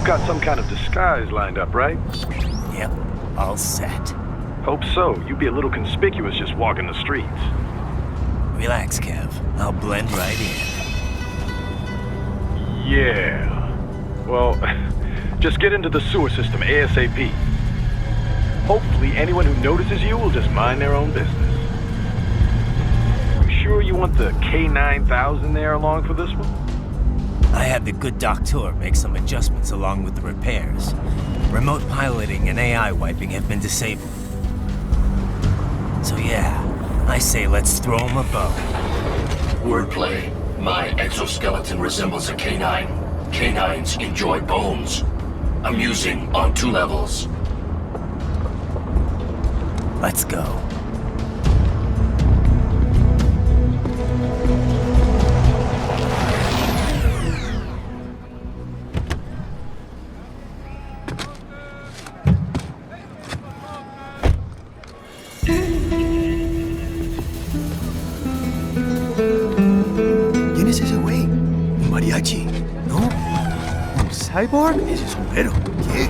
You've got some kind of disguise lined up, right? Yep, all set. Hope so. You'd be a little conspicuous just walking the streets. Relax, Kev. I'll blend right in. Yeah. Well, just get into the sewer system ASAP. Hopefully anyone who notices you will just mind their own business. You sure you want the K9000 there along for this one? I had the good doctor make some adjustments along with the repairs. Remote piloting and AI wiping have been disabled. So yeah, I say let's throw him a bone. Wordplay. My exoskeleton resembles a canine. Canines enjoy bones. Amusing on 2 levels. Let's go. ¿Quién es ese güey? ¿Un mariachi? ¿No? ¿Un cyborg? Ese sombrero. ¿Qué?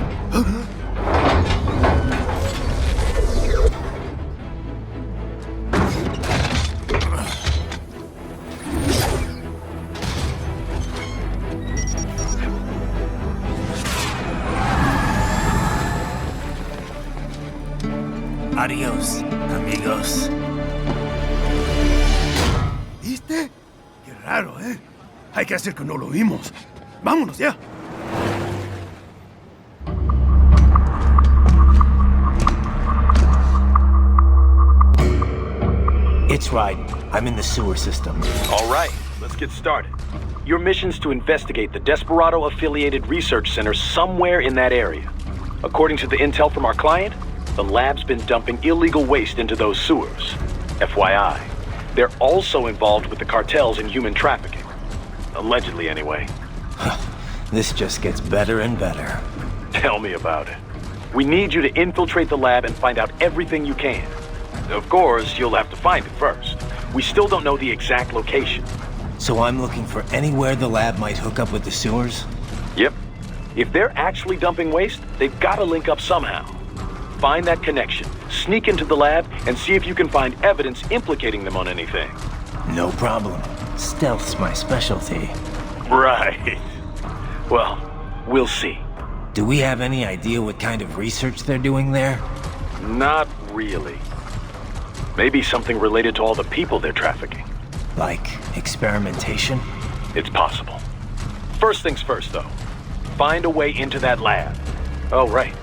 Adiós, amigos. ¿Viste? Qué raro, ¿eh? Hay que hacer que no lo vimos. ¡Vámonos ya! It's Raiden. I'm in the sewer system. All right, let's get started. Your mission's to investigate the Desperado-affiliated research center somewhere in that area. According to the intel from our client, the lab's been dumping illegal waste into those sewers. FYI, they're also involved with the cartels in human trafficking. Allegedly, anyway. This just gets better and better. Tell me about it. We need you to infiltrate the lab and find out everything you can. Of course, you'll have to find it first. We still don't know the exact location. So I'm looking for anywhere the lab might hook up with the sewers? Yep. If they're actually dumping waste, they've got to link up somehow. Find that connection, sneak into the lab, and see if you can find evidence implicating them on anything. No problem. Stealth's my specialty. Right. Well, we'll see. Do we have any idea what kind of research they're doing there? Not really. Maybe something related to all the people they're trafficking. Like experimentation? It's possible. First things first, though. Find a way into that lab. Oh, right.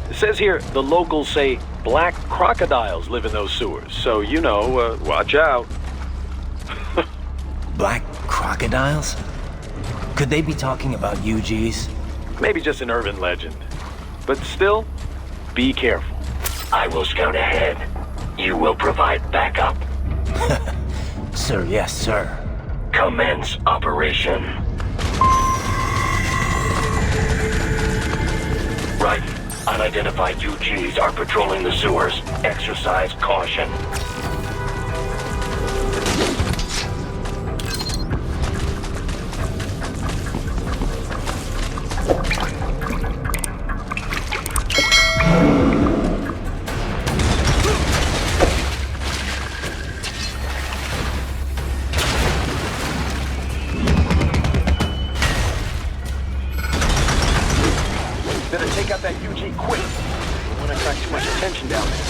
It says here the locals say black crocodiles live in those sewers, so you know, watch out. Black crocodiles? Could they be talking about UGs? Maybe just an urban legend. But still, be careful. I will scout ahead. You will provide backup. Sir, yes, sir. Commence operation. Right. Unidentified UGs are patrolling the sewers. Exercise caution. Better take out that UG quick. Don't want to attract too much attention down there.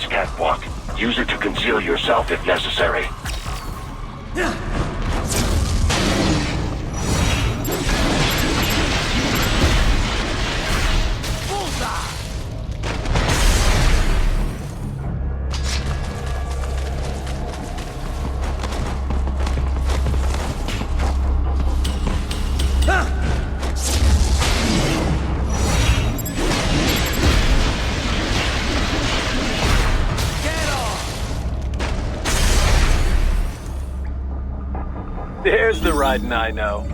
Catwalk. Use it to conceal yourself if necessary. There's the Raiden I know.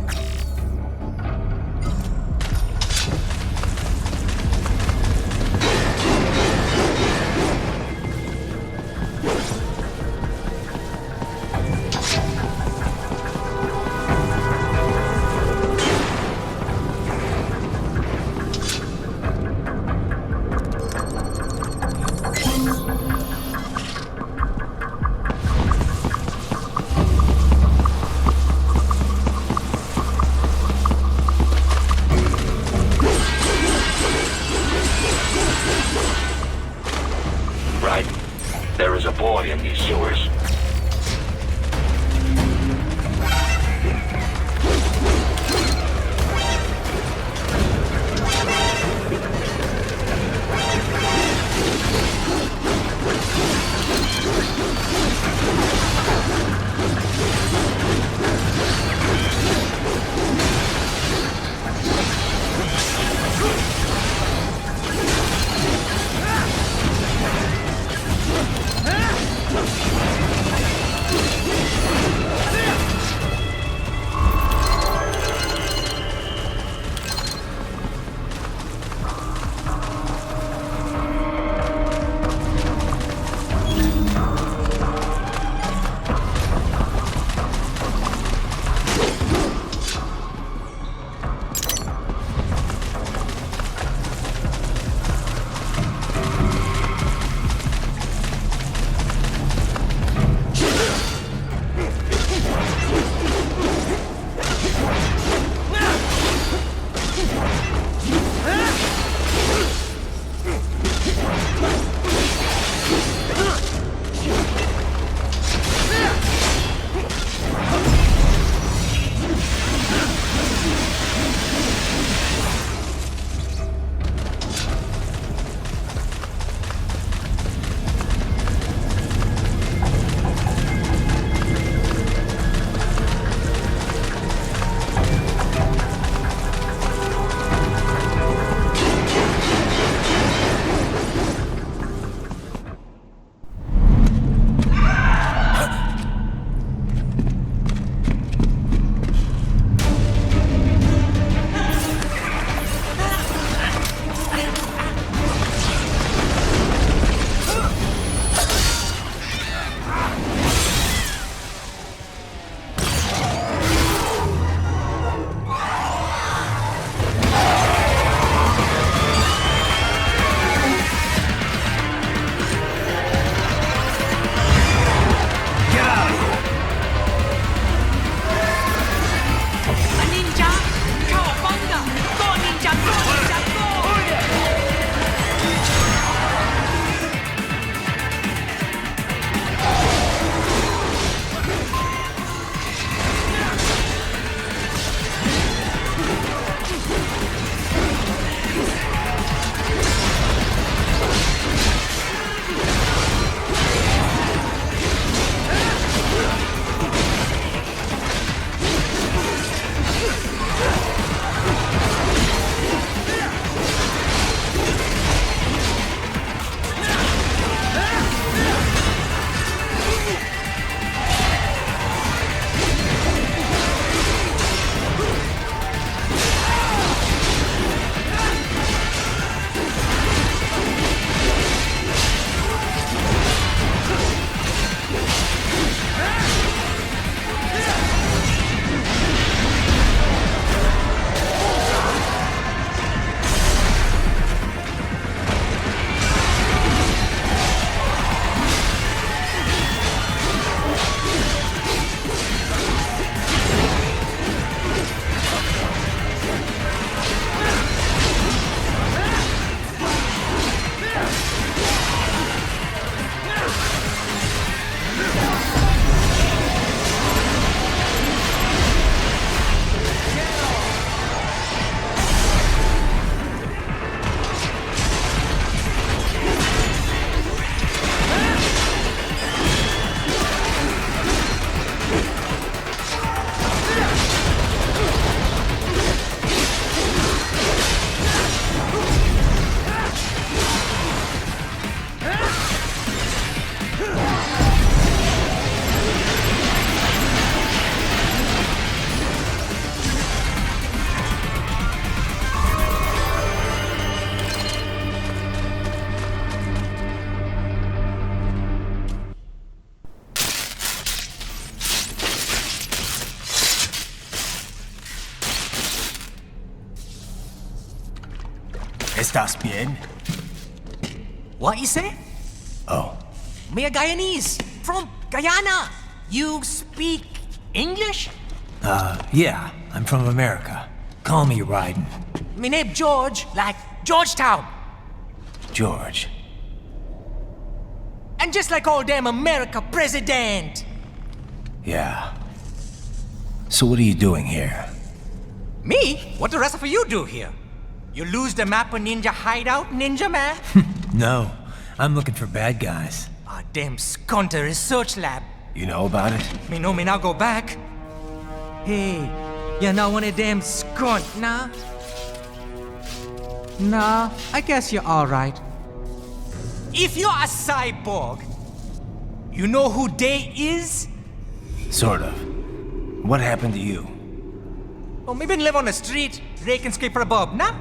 ¿Estás bien? What you say? Oh, Me a Guyanese from Guyana. You speak English? yeah, I'm from America. Call me Raiden. Me name George, like Georgetown. George. And just like all damn America president. Yeah. So what are you doing here? Me? What the rest of you do here? You lose the map of Ninja hideout, Ninja man? No, I'm looking for bad guys. Ah, damn Skunter research lab. You know about it? Me know me now go back. Hey, you're not one of them skunt, nah? Nah, I guess you're alright. If you're a cyborg, you know who they is? Sort of. What happened to you? Oh, me been live on the street, rake and scrape for a bob, nah?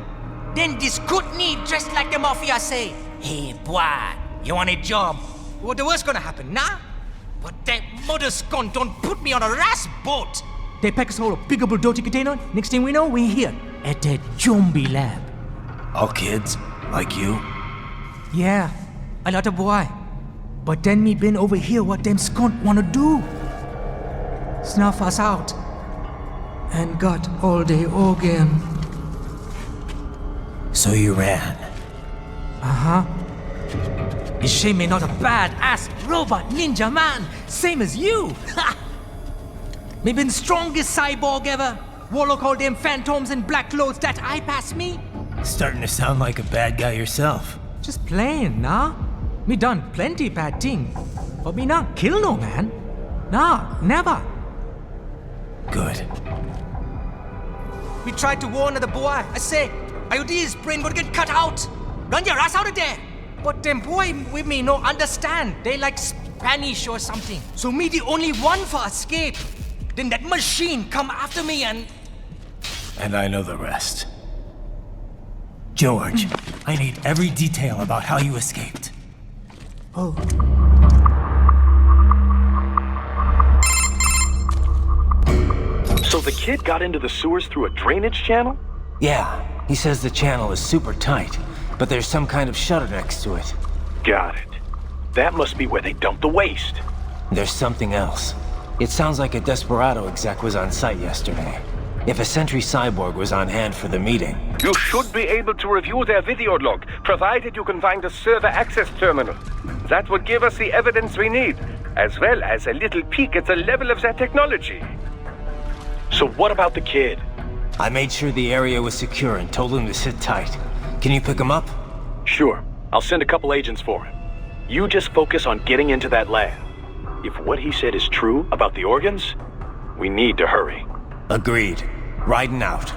Then this Kootenai dressed like the mafia say, hey boy, you want a job? What the worst gonna happen, nah? But that mother skunt don't put me on a ras boat. They pack us all a big old dirty container. Next thing we know, we're here at that zombie lab. All kids? Like you? Yeah, a lot of boy. But then me been over here what them skunt wanna do. Snuff us out. And got all the organ. So you ran. Uh-huh. Is she me not a bad-ass robot ninja man, same as you? Ha! Me been strongest cyborg ever. Warlock all them phantoms in black clothes that eye pass me. Starting to sound like a bad guy yourself. Just playing, nah? Me done plenty bad thing. But me not kill no man. Nah, never. Good. We tried to warn the boy. I say, IOD's brain gonna get cut out. Run your ass out of there. But them boy with me no understand. They like Spanish or something. So me the only one for escape. Then that machine come after me and... And I know the rest. George, I need every detail about how you escaped. Oh. So the kid got into the sewers through a drainage channel? Yeah, he says the channel is super tight, but there's some kind of shutter next to it. Got it. That must be where they dumped the waste. There's something else. It sounds like a Desperado exec was on site yesterday. If a Sentry Cyborg was on hand for the meeting. You should be able to review their video log, provided you can find a server access terminal. That would give us the evidence we need, as well as a little peek at the level of their technology. So what about the kid? I made sure the area was secure and told him to sit tight. Can you pick him up? Sure. I'll send a couple agents for him. You just focus on getting into that lab. If what he said is true about the organs, we need to hurry. Agreed. Riding out.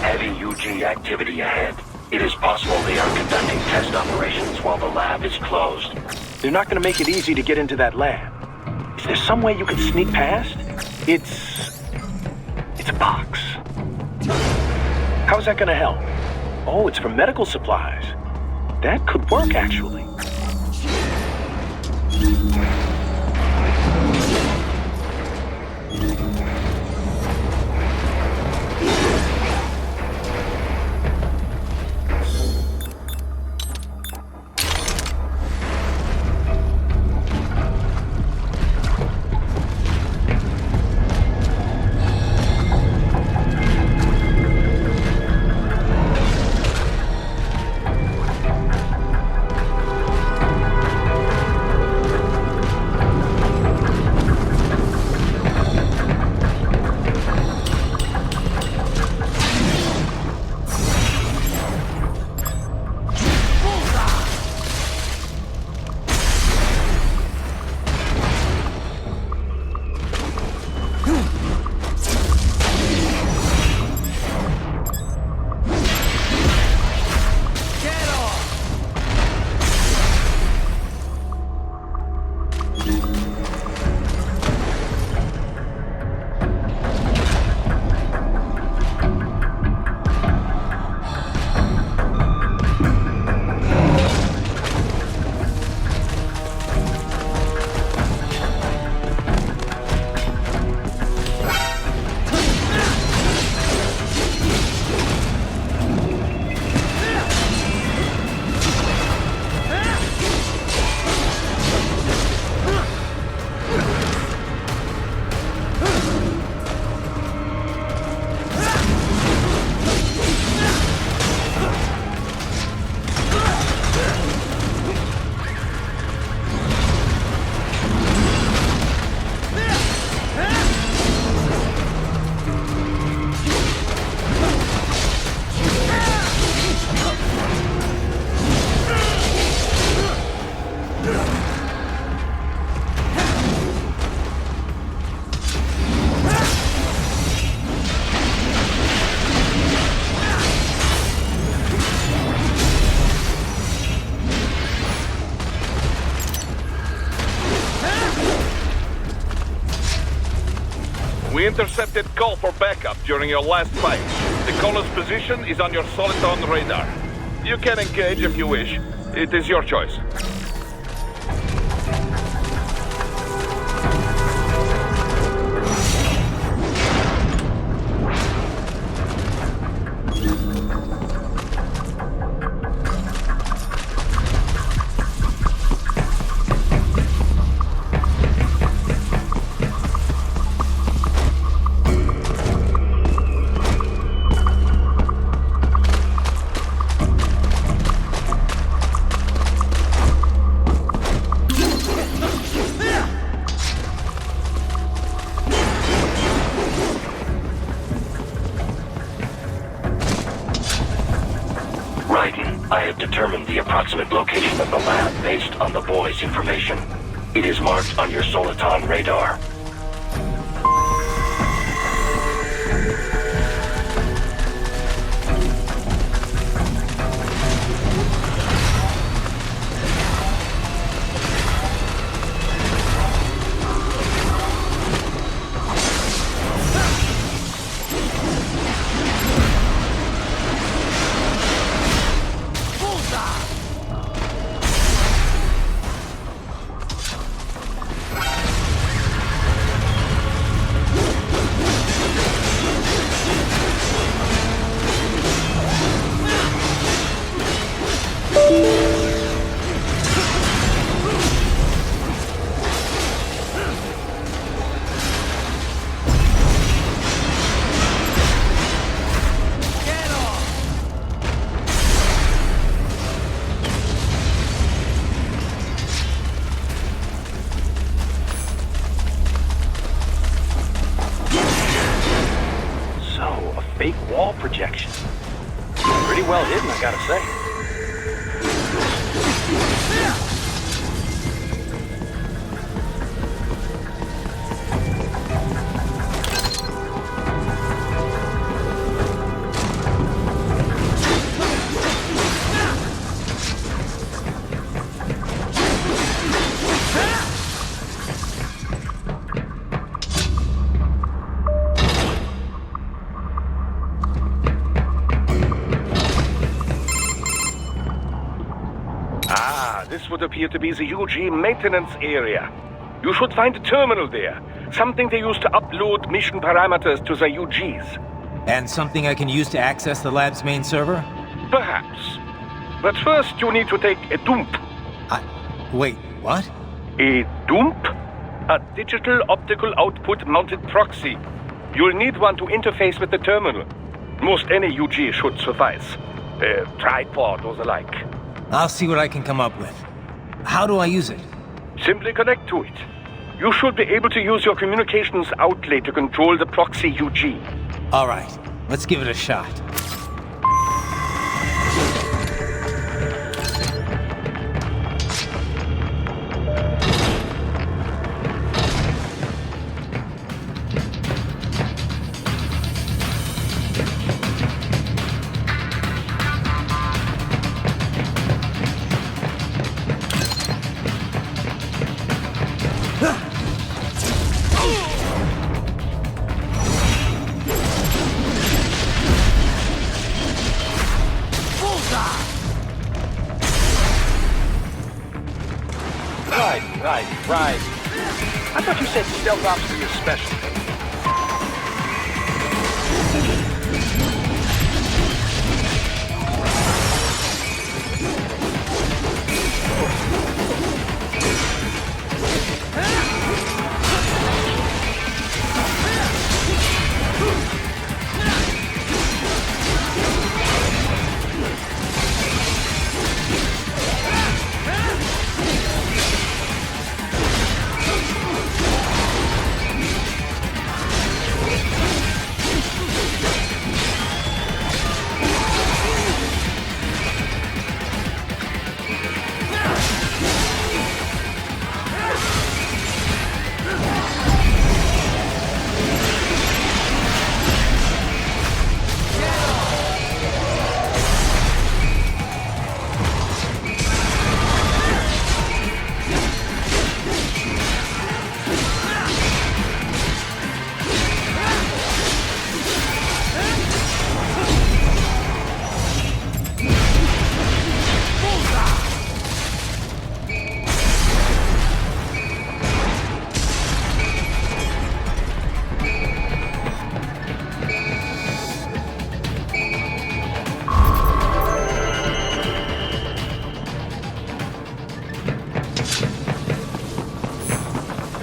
Heavy UG activity ahead. It is possible they are conducting test operations while the lab is closed. They're not going to make it easy to get into that lab. Is there some way you can sneak past? It's a box. How's that going to help? Oh, it's for medical supplies. That could work, actually. We intercepted call for backup during your last fight. The caller's position is on your Soliton radar. You can engage if you wish. It is your choice. Raiden, I have determined the approximate location of the lab based on the boy's information. It is marked on your Soliton radar. Fake wall projection. Pretty well hidden, I gotta say. This would appear to be the UG maintenance area. You should find a terminal there. Something they use to upload mission parameters to the UGs. And something I can use to access the lab's main server? Perhaps. But first you need to take a dump. Wait, what? A dump? A digital optical output mounted proxy. You'll need one to interface with the terminal. Most any UG should suffice. A tripod or the like. I'll see what I can come up with. How do I use it? Simply connect to it. You should be able to use your communications outlet to control the proxy UG. All right, let's give it a shot. Right. I thought you said stealth ops were your specialty.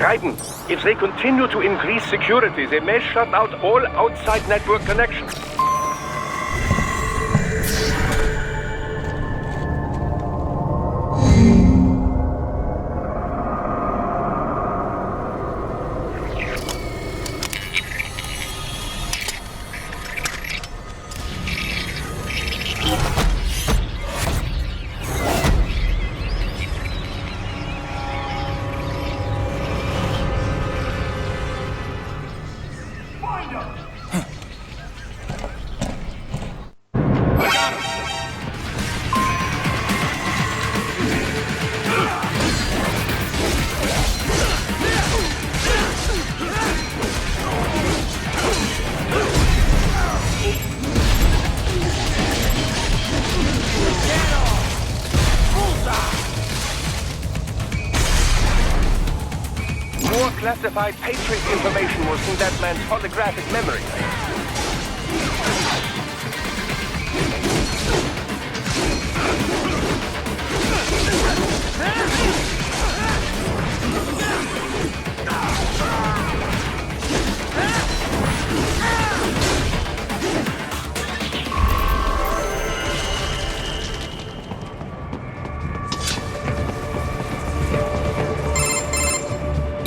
Raiden, if they continue to increase security, they may shut out all outside network connections. More classified Patriot information was in that man's holographic memory.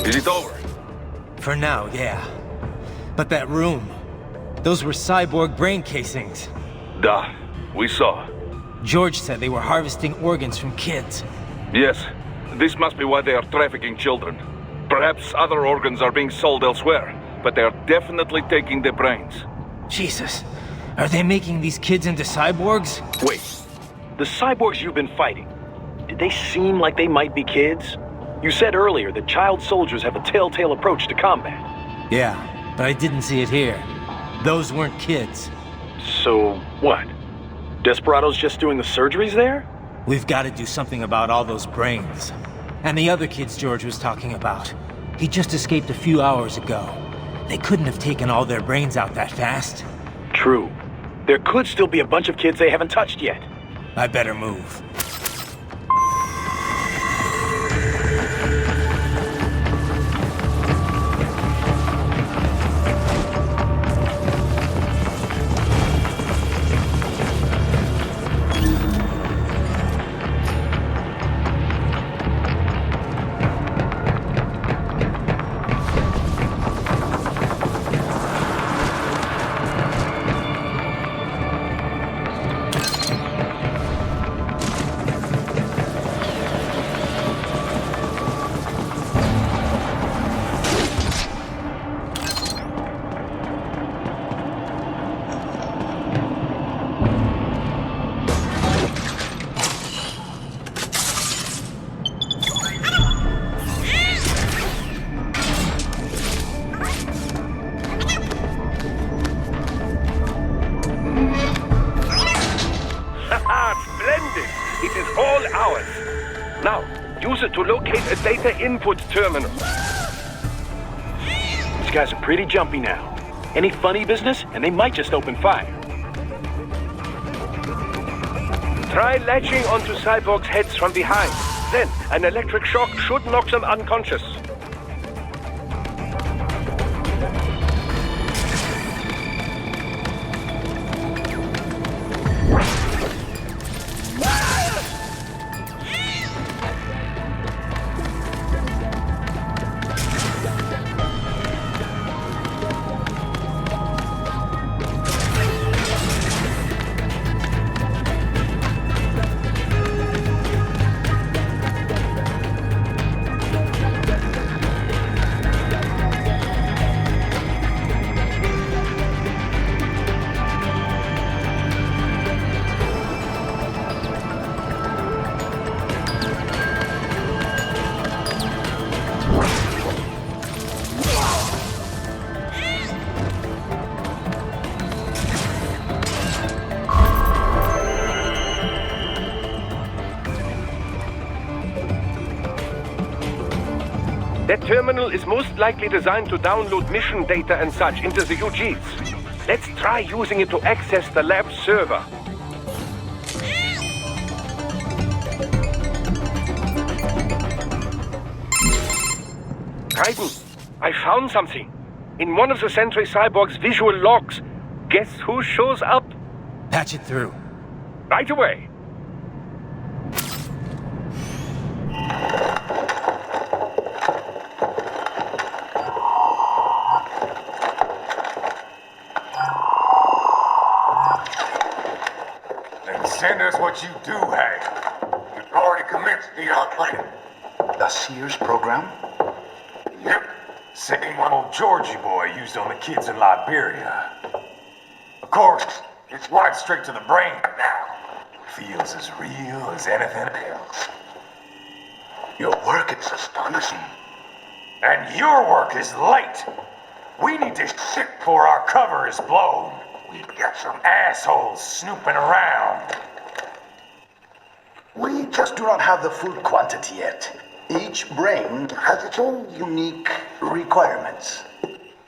Is it over? For now, yeah. But that room, those were cyborg brain casings. Da, we saw. George said they were harvesting organs from kids. Yes, this must be why they are trafficking children. Perhaps other organs are being sold elsewhere, but they are definitely taking the brains. Jesus, are they making these kids into cyborgs? Wait, the cyborgs you've been fighting, did they seem like they might be kids? You said earlier that child soldiers have a telltale approach to combat. Yeah, but I didn't see it here. Those weren't kids. So, what? Desperado's just doing the surgeries there? We've got to do something about all those brains. And the other kids George was talking about. He just escaped a few hours ago. They couldn't have taken all their brains out that fast. True. There could still be a bunch of kids they haven't touched yet. I better move. It is all ours. Now, use it to locate a data input terminal. These guys are pretty jumpy now. Any funny business, and they might just open fire. Try latching onto cyborgs' heads from behind. Then, an electric shock should knock them unconscious. That terminal is most likely designed to download mission data and such into the UGs. Let's try using it to access the lab server. Raiden, I found something. In one of the Sentry Cyborg's visual logs. Guess who shows up? Patch it through. Right away. Then send us what you do have. You've already commenced the outplaying. The Sears program? Yep. Same one old Georgie boy used on the kids in Liberia. Of course, it's right straight to the brain now. Feels as real as anything else. Your work is astonishing. And your work is late. We need to shit before our cover is blown. We've got some assholes snooping around. We just do not have the full quantity yet. Each brain has its own unique requirements.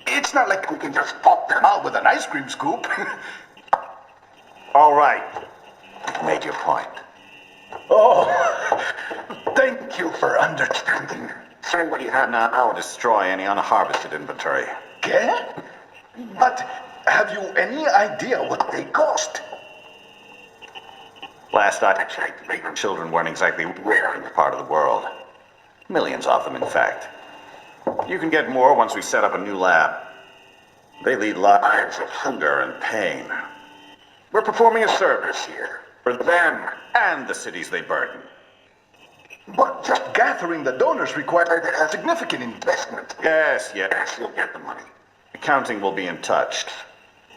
It's not like we can just pop them out with an ice cream scoop. All right. You've made your point. Oh, thank you for understanding. Send what you have now. I'll destroy any unharvested inventory. Okay? But have you any idea what they cost? Last I checked, children weren't exactly rare in this part of the world. Millions of them, in fact. You can get more once we set up a new lab. They lead lives of hunger and pain. We're performing a service here. For them and the cities they burden. But just gathering the donors required a significant investment. Yes, you'll get the money. Accounting will be in touch.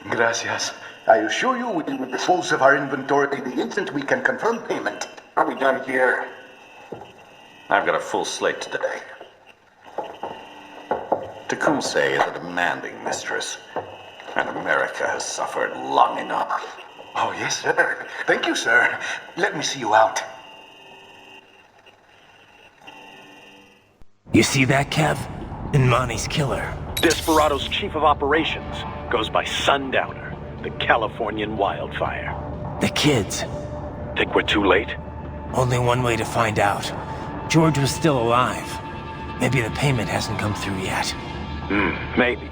Gracias. I assure you we will dispose of our inventory the instant we can confirm payment. Are we done here? I've got a full slate today. Tecumseh is a demanding mistress, and America has suffered long enough. Oh, yes, sir. Thank you, sir. Let me see you out. You see that, Kev? Imani's killer. Desperado's chief of operations goes by Sundowner, the Californian wildfire. The kids. Think we're too late? Only one way to find out. George was still alive. Maybe the payment hasn't come through yet. Maybe.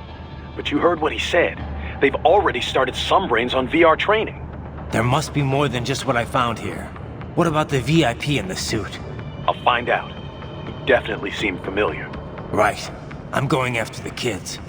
But you heard what he said. They've already started some brains on VR training. There must be more than just what I found here. What about the VIP in the suit? I'll find out. He definitely seemed familiar. Right. I'm going after the kids.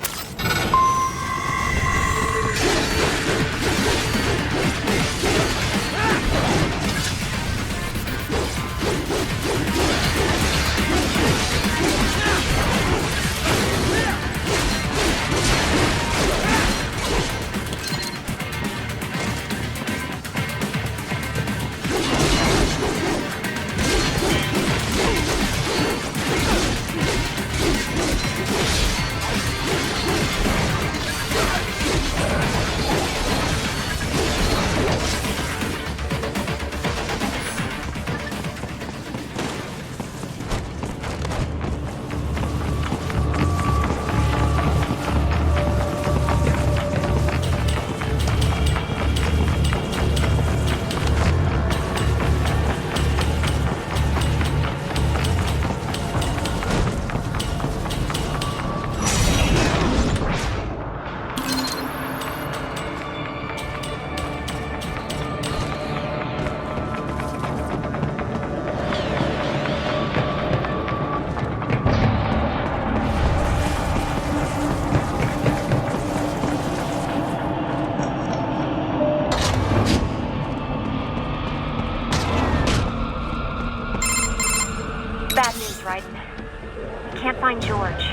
Can't find George.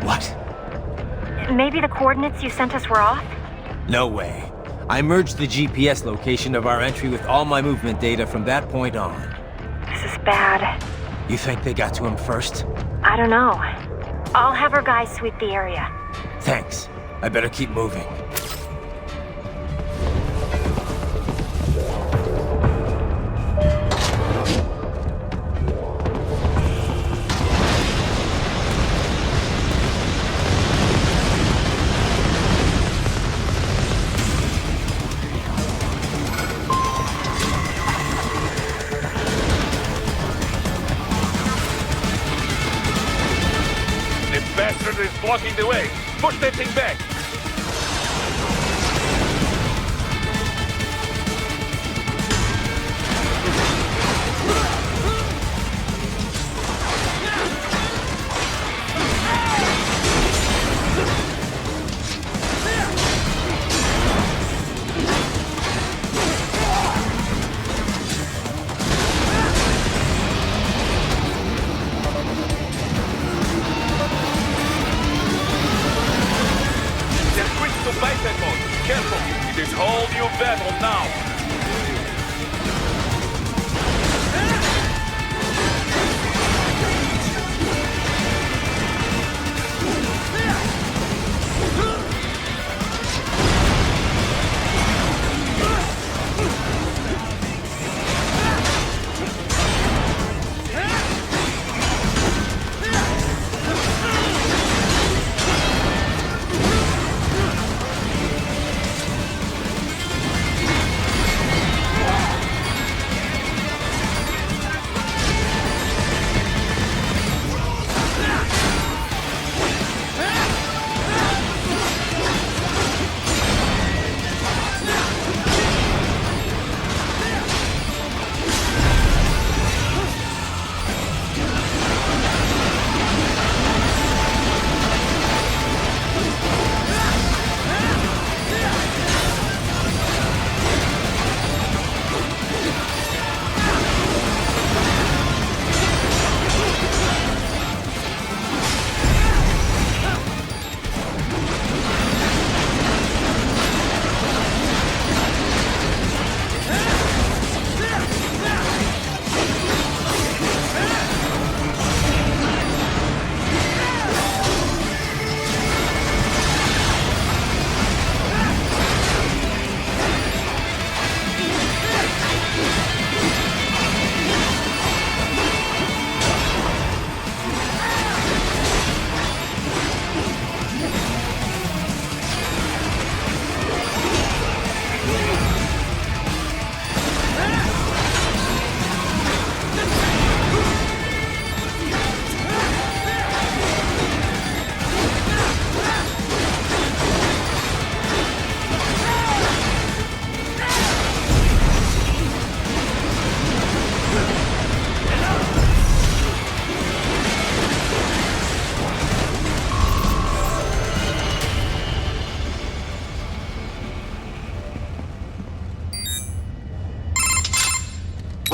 What? Maybe the coordinates you sent us were off? No way. I merged the GPS location of our entry with all my movement data from that point on. This is bad. You think they got to him first? I don't know. I'll have our guys sweep the area. Thanks. I better keep moving. Citadel is blocking the way. Push that thing back. Careful! It is whole new battle now!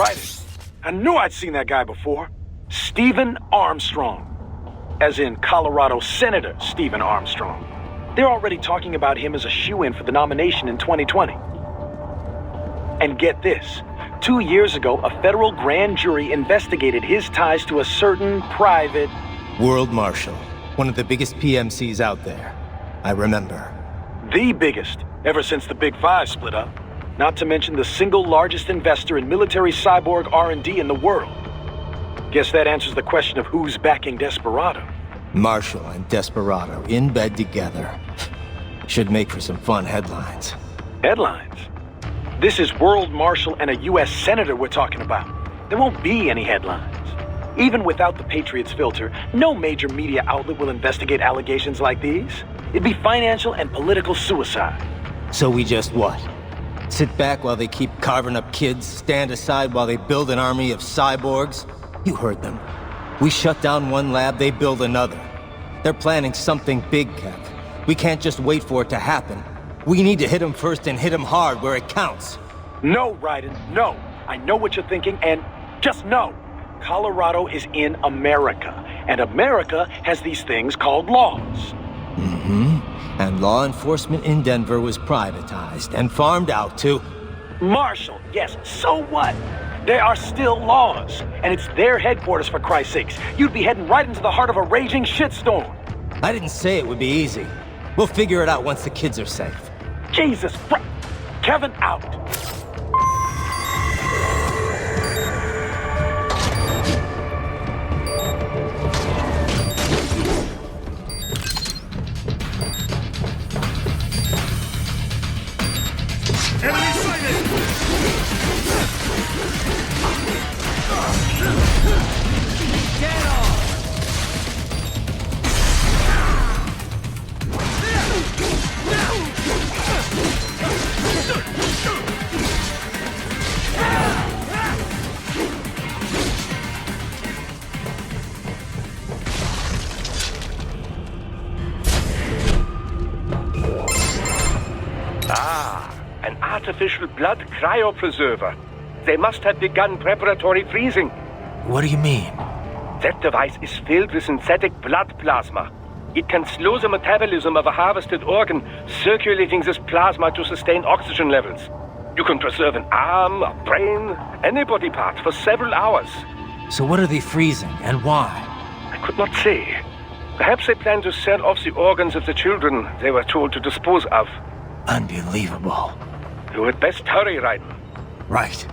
Raiden. I knew I'd seen that guy before. Stephen Armstrong. As in Colorado Senator Stephen Armstrong. They're already talking about him as a shoo-in for the nomination in 2020. And get this. 2 years ago, a federal grand jury investigated his ties to a certain private... World Marshal. One of the biggest PMCs out there. I remember. The biggest, ever since the Big Five split up. Not to mention the single largest investor in military cyborg R&D in the world. Guess that answers the question of who's backing Desperado. Marshall and Desperado in bed together. Should make for some fun headlines. Headlines? This is World Marshal and a U.S. Senator we're talking about. There won't be any headlines. Even without the Patriots filter, no major media outlet will investigate allegations like these. It'd be financial and political suicide. So we just what? Sit back while they keep carving up kids, stand aside while they build an army of cyborgs? You heard them. We shut down one lab, they build another. They're planning something big, Kev. We can't just wait for it to happen. We need to hit them first and hit them hard where it counts. No, Raiden, no. I know what you're thinking, and just know. Colorado is in America, and America has these things called laws. And law enforcement in Denver was privatized and farmed out to... Marshall, yes, so what? There are still laws, and it's their headquarters, for Christ's sakes. You'd be heading right into the heart of a raging shitstorm. I didn't say it would be easy. We'll figure it out once the kids are safe. Jesus Christ. Kevin out. Enemy sighted! Get off! artificial blood cryopreserver. They must have begun preparatory freezing. What do you mean? That device is filled with synthetic blood plasma. It can slow the metabolism of a harvested organ, circulating this plasma to sustain oxygen levels. You can preserve an arm, a brain, any body part for several hours. So what are they freezing, and why? I could not say. Perhaps they plan to sell off the organs of the children they were told to dispose of. Unbelievable. You had best hurry, Raiden. Right.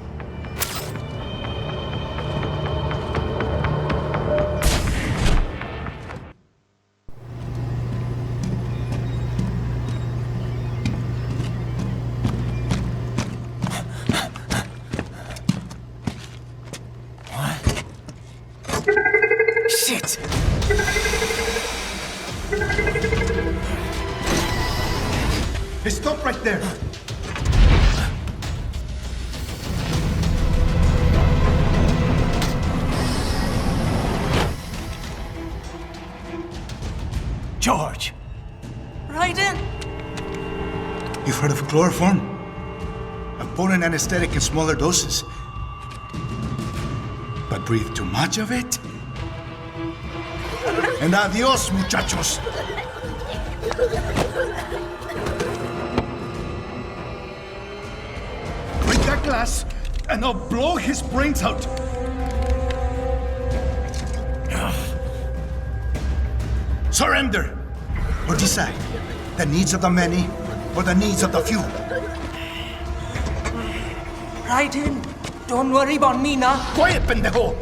Shit! Hey, stop right there! George! Raiden? You've heard of chloroform? A potent anesthetic in smaller doses. But breathe too much of it? And adios, muchachos! Break that glass, and I'll blow his brains out! Surrender! Or decide, the needs of the many, or the needs of the few. Raiden, don't worry about me now. Quiet, pendejo!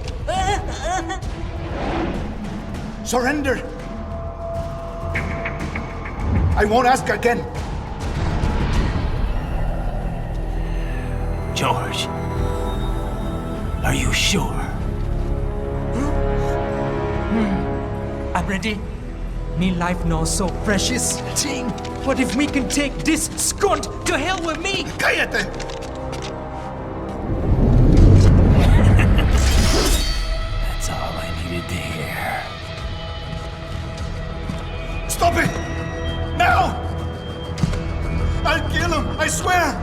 Surrender! I won't ask again. George, are you sure? I'm ready. Me life now so precious. Ting, what if we can take this skunt to hell with me? Cállate! That's all I needed to hear. Stop it! Now! I'll kill him, I swear!